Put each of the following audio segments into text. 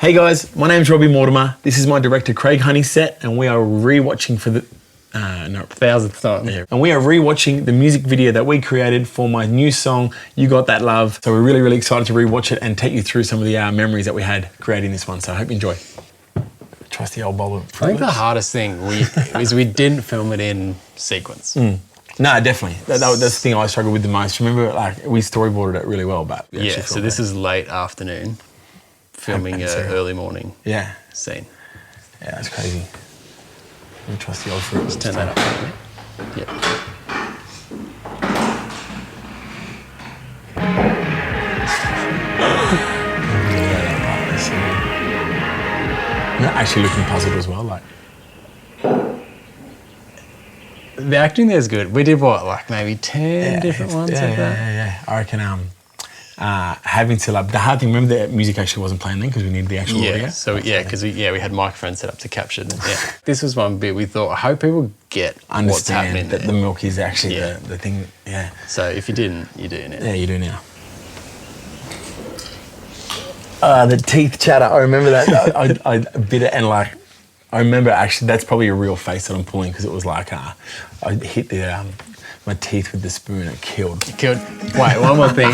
Hey guys, my name's Robbie Mortimer. This is my director Craig Honeysett, and we are rewatching for the thousandth time. Yeah. And we are rewatching the music video that we created for my new song, You Got That Love. So we're really excited to rewatch it and take you through some of the memories that we had creating this one. So I hope you enjoy. Trust the old bowl of fruit I think the loops. hardest thing is we didn't film it in sequence. No, definitely. That's the thing I struggled with the most. Remember, like we storyboarded it really well, but Yeah, so this is late afternoon, filming an early morning scene. Yeah, that's crazy. We trust the old fruit. Just turn that up a bit. Yeah. You're actually looking puzzled as well, like. The acting there is good. We did what, like maybe 10 different ones like that? Yeah. I reckon having to like the hard thing. Remember that music actually wasn't playing then because we needed the actual audio. So because we had microphones set up to capture them. Yeah. This was one bit we thought. I hope people understand what's happening that there. the milk is actually the thing. Yeah. So if you didn't, you do now. Yeah, you do now. The teeth chatter. I remember that. I bit it and like. I remember actually that's probably a real face that I'm pulling because it was like I hit the my teeth with the spoon. It killed. Wait, one more thing.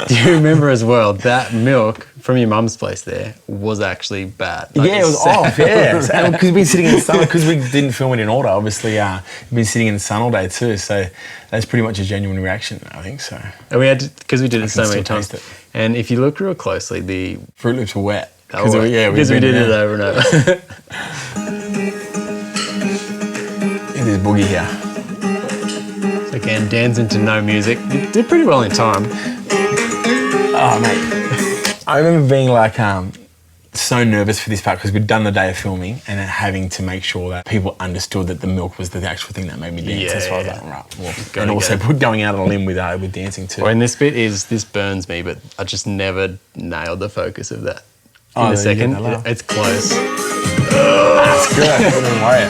Do you remember as well that milk from your mum's place there was actually bad? Like it was off. Yeah, because we've been sitting in the sun because we didn't film it in order. Obviously, we've been sitting in the sun all day too. So that's pretty much a genuine reaction. I think so. And we had because we did it so many times. It. And if you look real closely, the Fruit Loops were wet. Because we did it over and over. There's Boogie here. So again, dancing to no music. You did pretty well in time. Oh, mate. I remember being like so nervous for this part because we'd done the day of filming and then having to make sure that people understood that the milk was the actual thing that made me dance. That's why I was like, right. Well, and also going out on a limb with dancing too. Well, and this bit this burns me, but I just never nailed the focus of that. In a second, it's close. That's good. I didn't worry.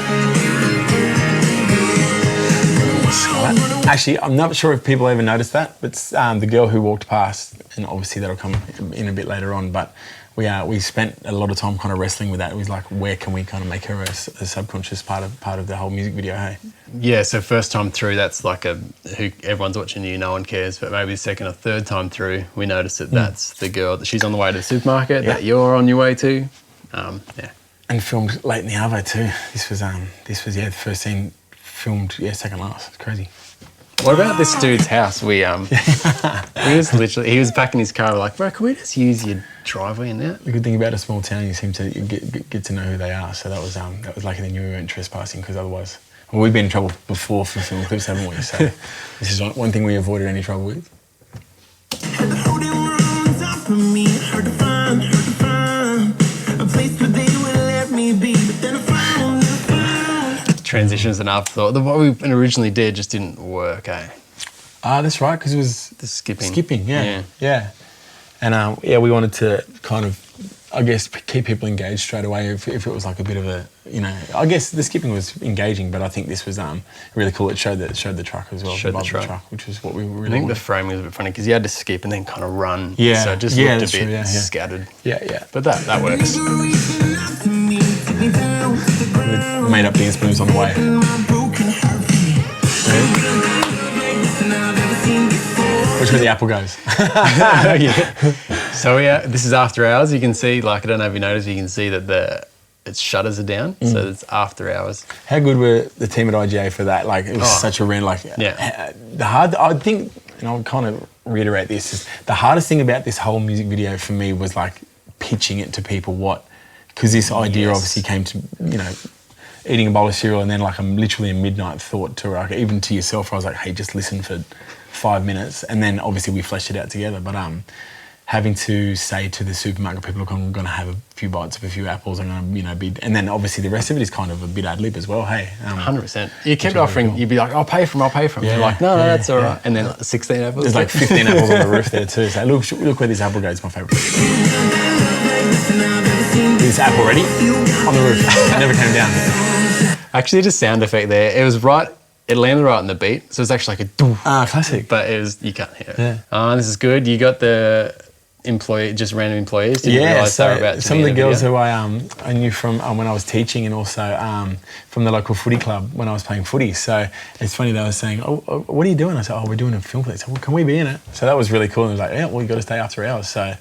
Actually, I'm not sure if people ever noticed that, but the girl who walked past, and obviously that'll come in a bit later on, but we spent a lot of time kind of wrestling with that. It was like, where can we kind of make her a subconscious part of the whole music video, hey? Yeah, so first time through, that's like who everyone's watching you, no one cares, but maybe the second or third time through, we noticed that that's the girl, that she's on the way to the supermarket, that you're on your way to, And filmed late in the arvo too. This was the first scene filmed, second last. It's crazy. What about this dude's house? He was back in his car, we're like, bro, can we just use your driveway in there? The good thing about a small town, you seem to get to know who they are. So that was lucky they knew we weren't trespassing because otherwise, we've been in trouble before for film clips, haven't we? So this is one thing we avoided any trouble with. Transitions and afterthought. What we originally did just didn't work, eh? That's right, because it was the skipping. Yeah. And we wanted to kind of, I guess, keep people engaged straight away if it was like a bit of a, I guess the skipping was engaging, but I think this was really cool. It showed the truck as well. Showed the truck. Which was what we really I think wanted. The framing was a bit funny because you had to skip and then kind of run. Yeah. So it just looked a bit scattered. Yeah. But that works. We made up dance moves on the way. Which way the apple goes. So this is after hours. You can see, like, I don't know if you noticed, you can see that its shutters are down, so it's after hours. How good were the team at IGA for that? Like, it was such a rant. Like, I think, and I'll kind of reiterate this, is the hardest thing about this whole music video for me was like pitching it to people because this idea obviously came to, eating a bowl of cereal and then like literally a midnight thought to like, even to yourself, I was like, hey, just listen for 5 minutes. And then obviously we fleshed it out together. But having to say to the supermarket people, look, I'm going to have a few bites of a few apples and I'm going to, and then obviously the rest of it is kind of a bit ad lib as well, hey. 100%. You kept offering, you'd be like, I'll pay for them. Yeah, You're like, no, that's all right. And then 16 apples. There's like 15 apples on the roof there too. So look where this apple goes, my favourite. This apple ready? On the roof. It never came down. Actually, just sound effect there. It was right. It landed right on the beat, so it's actually like a doof. Classic. But you can't hear it. Yeah. This is good. You got the just random employees? Didn't realise they were about to some be of the in a girls video? who I knew from when I was teaching, and also from the local footy club when I was playing footy. So it's funny, they were saying, "Oh, what are you doing?" I said, "Oh, we're doing a film clip." So, well, can we be in it? So that was really cool. And it was like, "Yeah, well, you got to stay after hours." So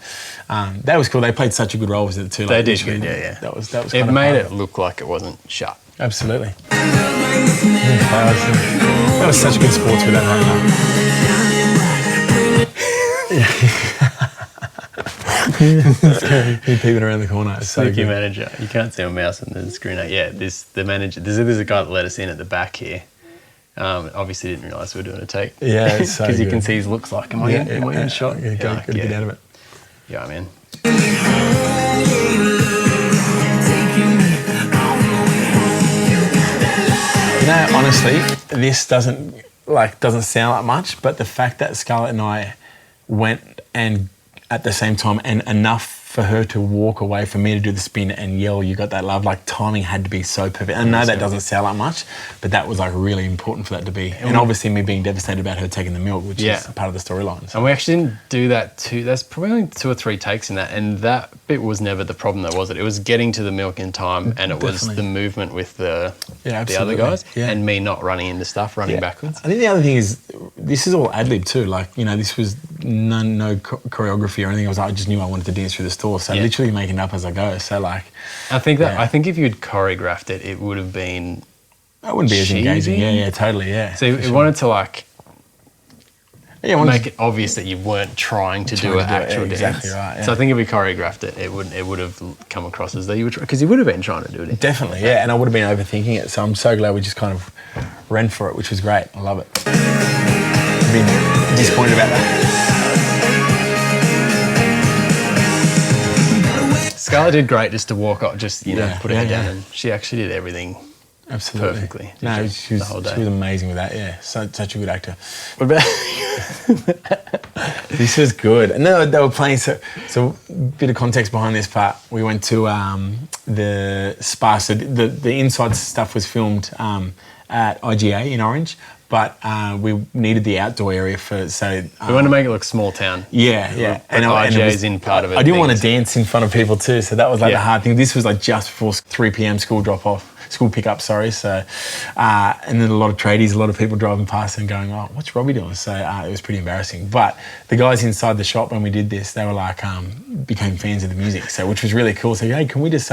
that was cool. They played such a good role with it too. They did good, yeah. That was. It made it look like it wasn't shut. Absolutely. That was such a good sports with that He's peeping around the corner. It's so Sneaky good. manager. You can't see a mouse on the screen. Yeah, the manager. There's a guy that let us in at the back here. Obviously didn't realise we were doing a take. Yeah, it's so because you good. can see his looks like, am I in shot? Yeah, got to get out of it. Yeah, I'm in. You know, honestly, this doesn't sound like much, but the fact that Scarlett and I went and at the same time, and enough for her to walk away, for me to do the spin and yell, "You got that love," like timing had to be so perfect. I know that doesn't sound like much, but that was like really important for that to be. And obviously me being devastated about her taking the milk, which is part of the storyline. So. And we actually didn't do that there's probably only 2 or 3 takes in that, and that bit was never the problem, though, was it? It was getting to the milk in time, and it was the movement with the other guys, and me not running into stuff, running backwards. I think the other thing is, this is all ad-lib too. Like, you know, this was no choreography or anything. I just knew I wanted to dance through the store. So literally making it up as I go. So like, I think if you'd choreographed it, it would have been. That wouldn't be as engaging. Yeah, totally. Yeah. So it wanted to like. Make it obvious that you weren't trying to do an actual dance. Exactly right. Yeah. So I think if we choreographed it, it would have come across as though you were because you would have been trying to do it. Definitely, yeah. And I would have been overthinking it. So I'm so glad we just kind of ran for it, which was great. I love it. I've been disappointed about that. Scarlett did great just to walk up, just put her head down, and she actually did everything perfectly. No, she was amazing with that. Yeah, such a good actor. What about this was good. And they were playing. So a bit of context behind this part. We went to the spa. So the inside stuff was filmed at IGA in Orange. But we needed the outdoor area we wanted to make it look small town. Yeah. And IGA's in part of it. I didn't want to dance in front of people too, so that was like the hard thing. This was like just before 3 p.m. school pickup, sorry. So, and then a lot of tradies, a lot of people driving past and going, "Oh, what's Robbie doing?" So it was pretty embarrassing. But the guys inside the shop when we did this, they were like, became fans of the music, so which was really cool. So hey, can I just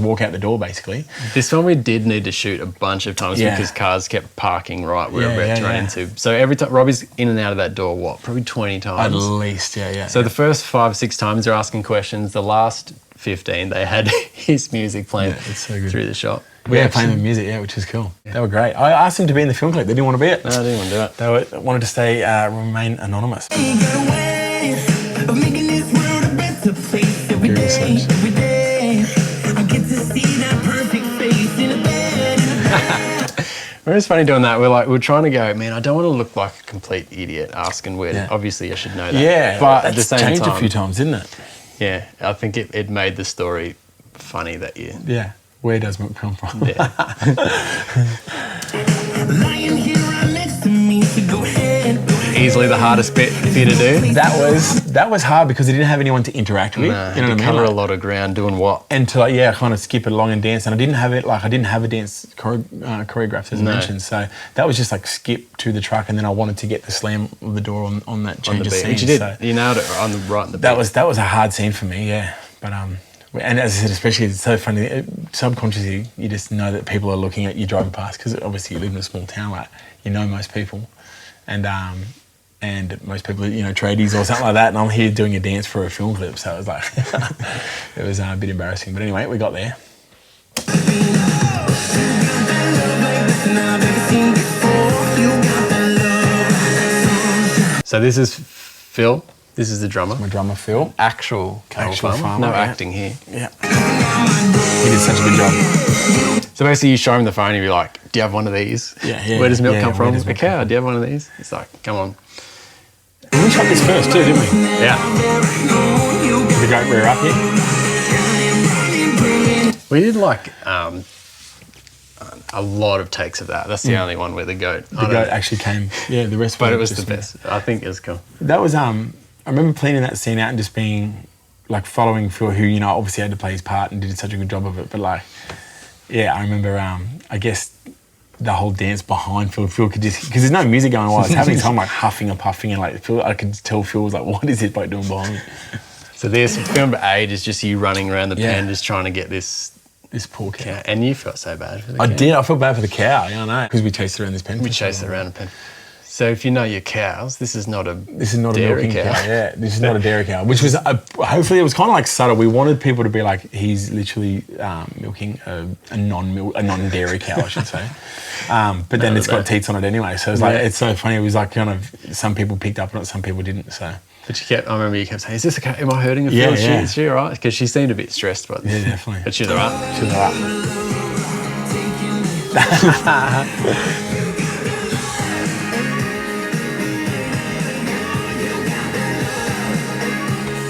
walk out the door basically? This one we did need to shoot a bunch of times because cars kept parking right where we were about to run into. So every time Robbie's in and out of that door, probably 20 times at least. So the first 5 or 6 times they're asking questions. The last 15 they had his music playing through the shop. Playing the music, which is cool. Yeah. They were great. I asked them to be in the film clip. They didn't want to be it. No, they didn't want to do it. They wanted to remain anonymous. It was funny doing that. We're trying to go, man, I don't want to look like a complete idiot asking where. Obviously, I should know that. Yeah, but at the same time, changed a few times, didn't it? Yeah, I think it made the story funny that year. Yeah. Where does milk come from? Yeah. Easily the hardest bit for you to do. That was hard because I didn't have anyone to interact with. Nah, you know what I mean? Cover a lot of ground doing what? And to kind of skip it along and dance. And I didn't have a dance choreographed as I mentioned. So that was just like skip to the truck, and then I wanted to get the slam of the door on that change of scene. Which you did. So you nailed it right in the beat. That was a hard scene for me, yeah. But and as I said, especially it's so funny, subconsciously you just know that people are looking at you driving past, because obviously you live in a small town, like you know most people, and most people, tradies or something like that, and I'm here doing a dance for a film clip, so it was like it was a bit embarrassing, but anyway, we got there. So this is Phil. This is the drummer. My drummer, Phil. Actual farmer. No acting here. Yeah. He did such a good job. So basically you show him the phone and you'd be like, do you have one of these? Yeah. Where does milk come from? A cow. Do you have one of these? It's like, come on. And we shot this first too, didn't we? Yeah. The goat rear up here. We did a lot of takes of that. That's the only one where the goat. The goat actually came. Yeah, the rest. But it was the best. I think it was cool. That was remember planning that scene out and just being like following Phil, who, you know, obviously had to play his part and did such a good job of it. But like, yeah, I remember, I guess the whole dance behind Phil could just, because there's no music going on while I was having time, like huffing and puffing, and like I could tell Phil was like, what is this bloke doing behind me? So this film 8 is just you running around the pen, just trying to get this poor cow. And you felt so bad for the cow. I did. I felt bad for the cow. Yeah, I know. Because we chased it around this pen. We chased it around a pen. So if you know your cows, this is not a dairy cow. Yeah, this is not a dairy cow. Which was hopefully it was kind of like subtle. We wanted people to be like, he's literally milking a non-dairy cow, I should say. But then it's got teats on it anyway. So it's like it's so funny. It was like kind of some people picked up on it, some people didn't. So. But I remember you kept saying, "Is this a cow? Am I hurting her? Is she all right?" Because she seemed a bit stressed, but definitely. But she's all right. She's all right.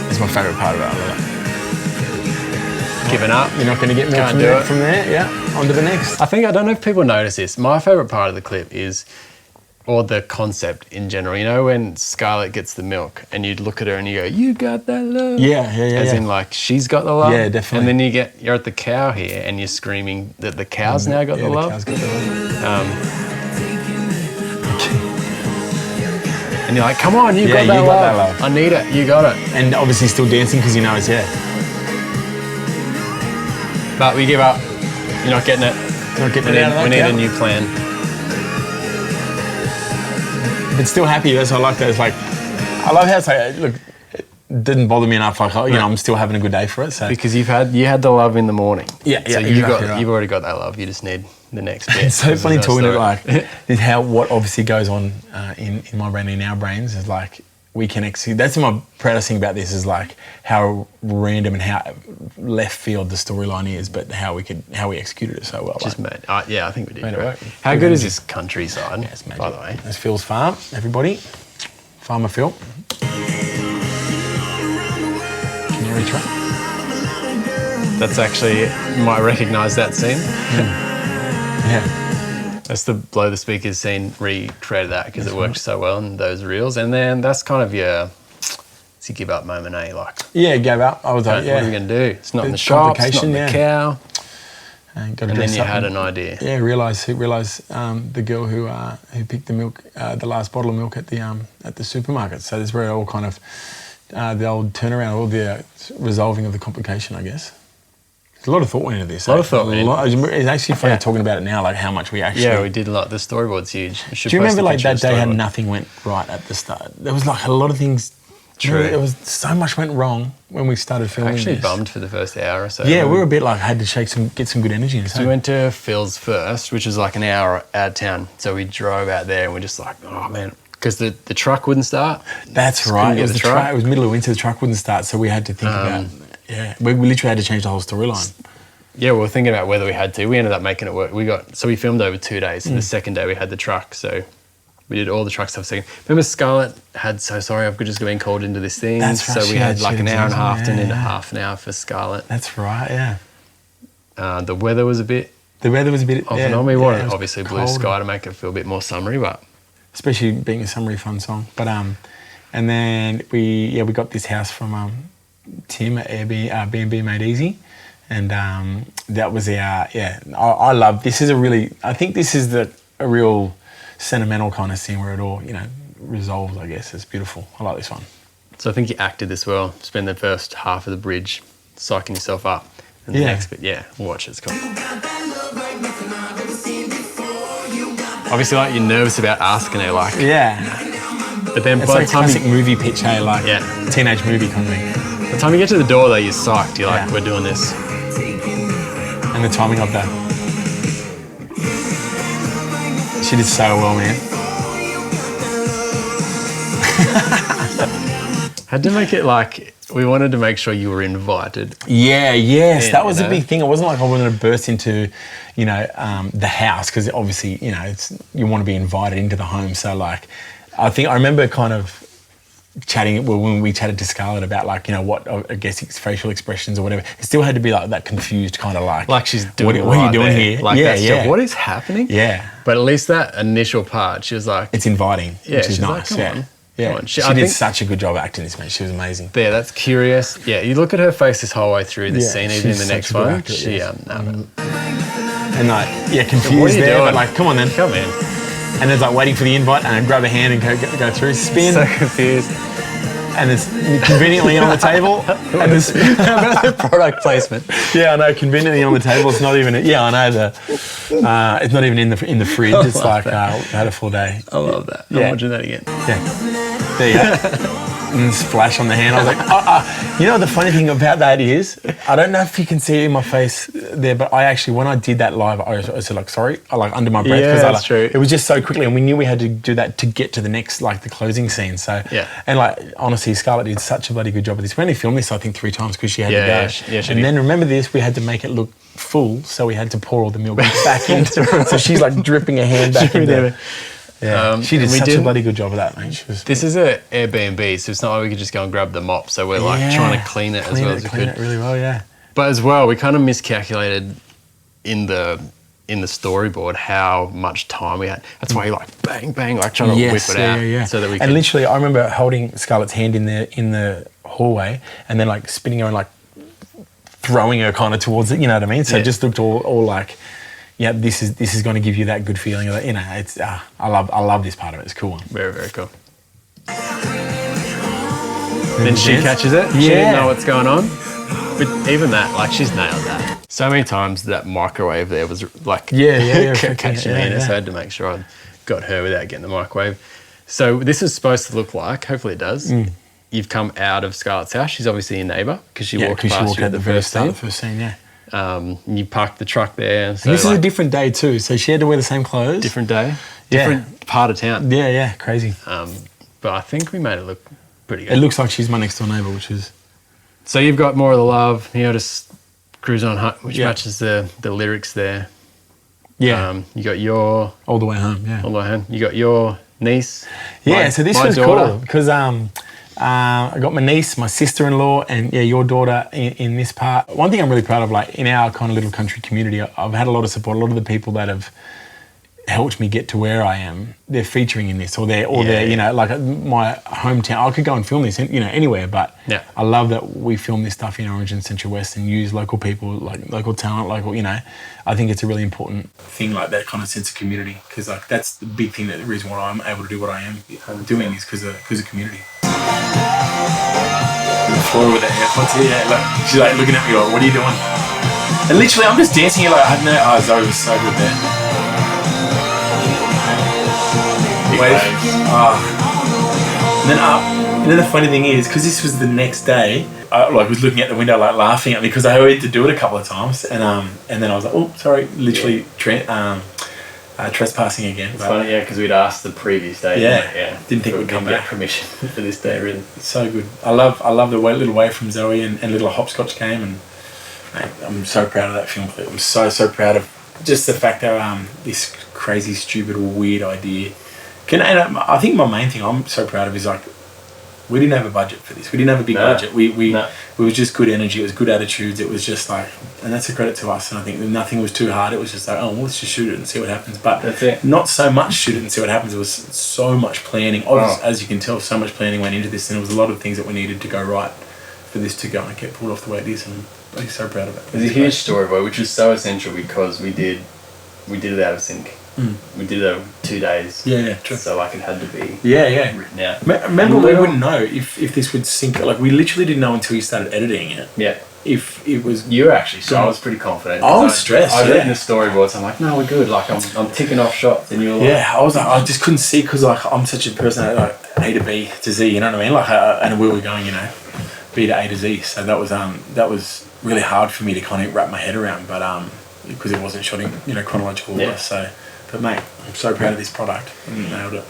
It's my favourite part of it. I love it. Giving up. You're not going to get more from there. Yeah, on to the next. I don't know if people notice this. My favourite part of the clip is, or the concept in general. You know when Scarlett gets the milk and you'd look at her and you go, "You got that love." Yeah. As in like she's got the love. Yeah, definitely. And then you're at the cow here and you're screaming that the cow's now got the love. Cow's got the love. And you're like, "Come on, you got that love. I need it. You got it." And obviously still dancing because you know it's But we give up. You're not getting it. We need a new plan. But still happy. That's what I like. That it's like, I love how it's like, look, it didn't bother me enough. Like, you know, I'm still having a good day for it. So because you had the love in the morning. Yeah. So you've already got that love. You just need the next bit. It's so funny talking to like is how what obviously goes on in my brain, in our brains, is like we can execute. That's my proudest thing about this, is like how random and how left field the storyline is, but how we executed it so well. Just made. I think we did. Made it work. How good is this countryside? Yeah, it's magic. By the way, that's Phil's farm. Everybody, Farmer Phil. Can you retry? That's actually, you might recognise that scene. Yeah. That's the Blow the Speakers scene, recreated that because it worked so well in those reels. And then that's kind of your give up moment, eh? Like, yeah, gave up. I was like, what are we going to do? It's not in the shop, it's not in the cow. And then you had an idea. Yeah, realised the girl who picked the milk, the last bottle of milk at the supermarket. So that's where it all kind of, the old turnaround, all the resolving of the complication, I guess. There's a lot of thought went into this. A lot of thought went into it. It's actually funny talking about it now, like how much we actually... Yeah, we did a lot. The storyboard's huge. Do you remember like that day how nothing went right at the start? There was like a lot of things... True. There was so much went wrong when we started filming actually this. Bummed for the first hour or so. Yeah, we were a bit like, had to get some good energy in. So we went to Phil's first, which was like an hour out of town. So we drove out there and we're just like, oh man, because the truck wouldn't start. That's right. It was the truck. It was middle of winter. The truck wouldn't start, so we had to think about. Yeah, we literally had to change the whole storyline. Yeah, we were thinking about whether we had to. We ended up making it work. We filmed over 2 days. And the second day we had the truck, so we did all the truck stuff. Remember Scarlett had So Sorry I've just been called into this thing. That's right. So we had like an hour and a half and then half an hour for Scarlett. That's right. Yeah. The weather was a bit. Off and on. We wanted obviously blue sky to make it feel a bit more summery, but especially being a summery fun song. But and then we got this house from Tim at B&B Made Easy. And that was I love, this is I think this is a real sentimental kind of scene where it all, resolves, I guess. It's beautiful. I like this one. So I think you acted this well. Spend the first half of the bridge psyching yourself up. And the next bit, watch it. It's cool. Obviously, like, you're nervous about asking her, like... Yeah. But then it's by like the time classic movie pitch, hey? Like, teenage movie comedy. By the time you get to the door, though, you're psyched. You're like, we're doing this. And the timing of that. She did so well, man. Had to make it like, we wanted to make sure you were invited. Yeah, yes. That was a big thing. It wasn't like I wanted to burst into, the house, because obviously, you want to be invited into the home. So like, I remember kind of chatting, when we chatted to Scarlett about like, what, I guess facial expressions or whatever, it still had to be like that confused kind of like she's doing what are you doing here? Like what is happening? Yeah. But at least that initial part, she was like... It's inviting, which is nice. Like, come on. Yeah, she did such a good job acting this, man. She was amazing. Yeah, that's curious. Yeah, you look at her face this whole way through the scene, even in the next one. Actor, she and like, confused there, but like, come on then. Come in. And there's like waiting for the invite and grab a hand and go through. Spin. So confused. And it's conveniently on the table. And it's the product placement. Yeah, I know. Conveniently on the table. It's not even. Yeah, I know. It's not even in the fridge. It's like had a full day. I love that. I'm watching that again. Yeah. There you go. And splash on the hand. I was like, you know, the funny thing about that is, I don't know if you can see it in my face there, but I actually, when I did that live, I said like, sorry, I like under my breath. Yeah, that's true. It was just so quickly, and we knew we had to do that to get to the next, like the closing scene. So, and like, honestly, Scarlett did such a bloody good job of this. We only filmed this, I think, 3 times because she had to go. And then remember this, we had to make it look full, so we had to pour all the milk back into it. So she's like dripping her hand back in there. Yeah, she did such a bloody good job of that, mate. This is an Airbnb, so it's not like we could just go and grab the mop. So we're like trying to clean it as well as we could. Clean it really well, yeah. But as well, we kind of miscalculated in the storyboard how much time we had. That's why you like bang, like trying to whip it out so that we. And literally, I remember holding Scarlett's hand in the hallway, and then like spinning her and like throwing her kind of towards it. You know what I mean? So it just looked all like. Yeah, this is going to give you that good feeling of, you know, it's I love this part of it. It's a cool one. Very, very cool. Then she catches it. She didn't know what's going on. But even that, like, she's nailed that. So many times that microwave there was like catching me in it, so I had to make sure I got her without getting the microwave. So this is supposed to look like, hopefully it does, you've come out of Scarlett's house. She's obviously your neighbour because she walked past you at the first scene. The first scene, yeah. You parked the truck there. So and this is a different day too, so she had to wear the same clothes. Different day, different part of town. Yeah, crazy. But I think we made it look pretty good. It looks like she's my next door neighbour, which is... So you've got More of the Love, you know, just Cruise on Home, which matches the lyrics there. Yeah. You got your... All the Way Home, yeah. All the Way Home. You got your niece. Yeah, so this was cool because... I got my niece, my sister-in-law, and your daughter in this part. One thing I'm really proud of, like in our kind of little country community, I've had a lot of support. A lot of the people that have helped me get to where I am, they're featuring in this, or they're you know, like my hometown. I could go and film this, you know, anywhere, but I love that we film this stuff in Orange and Central West and use local people, like local talent, local, you know. I think it's a really important thing, like that kind of sense of community, because like that's the big thing, that the reason why I'm able to do what I am doing is because of community. On the floor with the AirPods here, like she's like looking at me like, what are you doing? And literally I'm just dancing here like I had no eyes. Zoe was so good there. Big waves. And then up. And then the funny thing is, because this was the next day, I was looking at the window like laughing at me because I had to do it a couple of times, and then I was like, oh sorry, literally trespassing again. It's funny, because we'd asked the previous day. Didn't think we'd come back. Permission for this day, really. It's so good. I love the little wave from Zoe and little hopscotch game, and mate, I'm so proud of that film clip. I'm so proud of just the fact that this crazy, stupid, weird idea. And I think my main thing I'm so proud of is like, we didn't have a budget for this. We didn't have a big budget. It was just good energy. It was good attitudes. It was just like, and that's a credit to us. And I think nothing was too hard. It was just like, well, let's just shoot it and see what happens. But that's it. Not so much shoot it and see what happens. It was so much planning. As you can tell, so much planning went into this, and there was a lot of things that we needed to go right for this to go and get pulled off the way it is. And I'm so proud of it. It's a huge storyboard, which was so essential because we did it out of sync. We did it over 2 days. Yeah, true. So like it had to be written out. Remember, we wouldn't know if this would sync. Like we literally didn't know until you started editing it. Yeah. If it was... You were actually, so I was pretty confident. I was stressed, I've written the storyboards, I'm like, no, we're good. Like I'm ticking off shots, and you were like... Yeah, I was like, I just couldn't see because like I'm such a person that like A to B to Z, you know what I mean? Like, and we were going, you know, B to A to Z. So that was really hard for me to kind of wrap my head around, but because it wasn't shot in, you know, chronological order. So, but mate, I'm so proud of this product. Nailed it.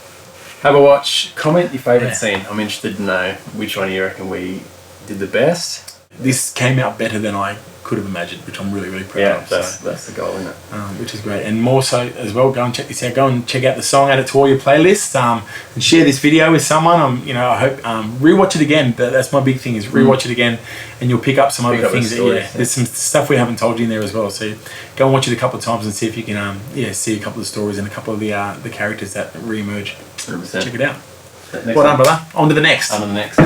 Have a watch. Comment your favourite scene. I'm interested to know which one you reckon we did the best. This came out better than I could have imagined, which I'm really, really proud of. That's the goal, isn't it? Which is great. And more so as well, go and check this out. Go and check out the song, add it to all your playlists, and share this video with someone. I hope rewatch it again. That's my big thing, is rewatch it again, and you'll pick up some other things. There's some stuff we haven't told you in there as well. So go and watch it a couple of times and see if you can see a couple of stories and a couple of the characters that re-emerge. 100%. Check it out. Well done, brother. On to the next. On to the next.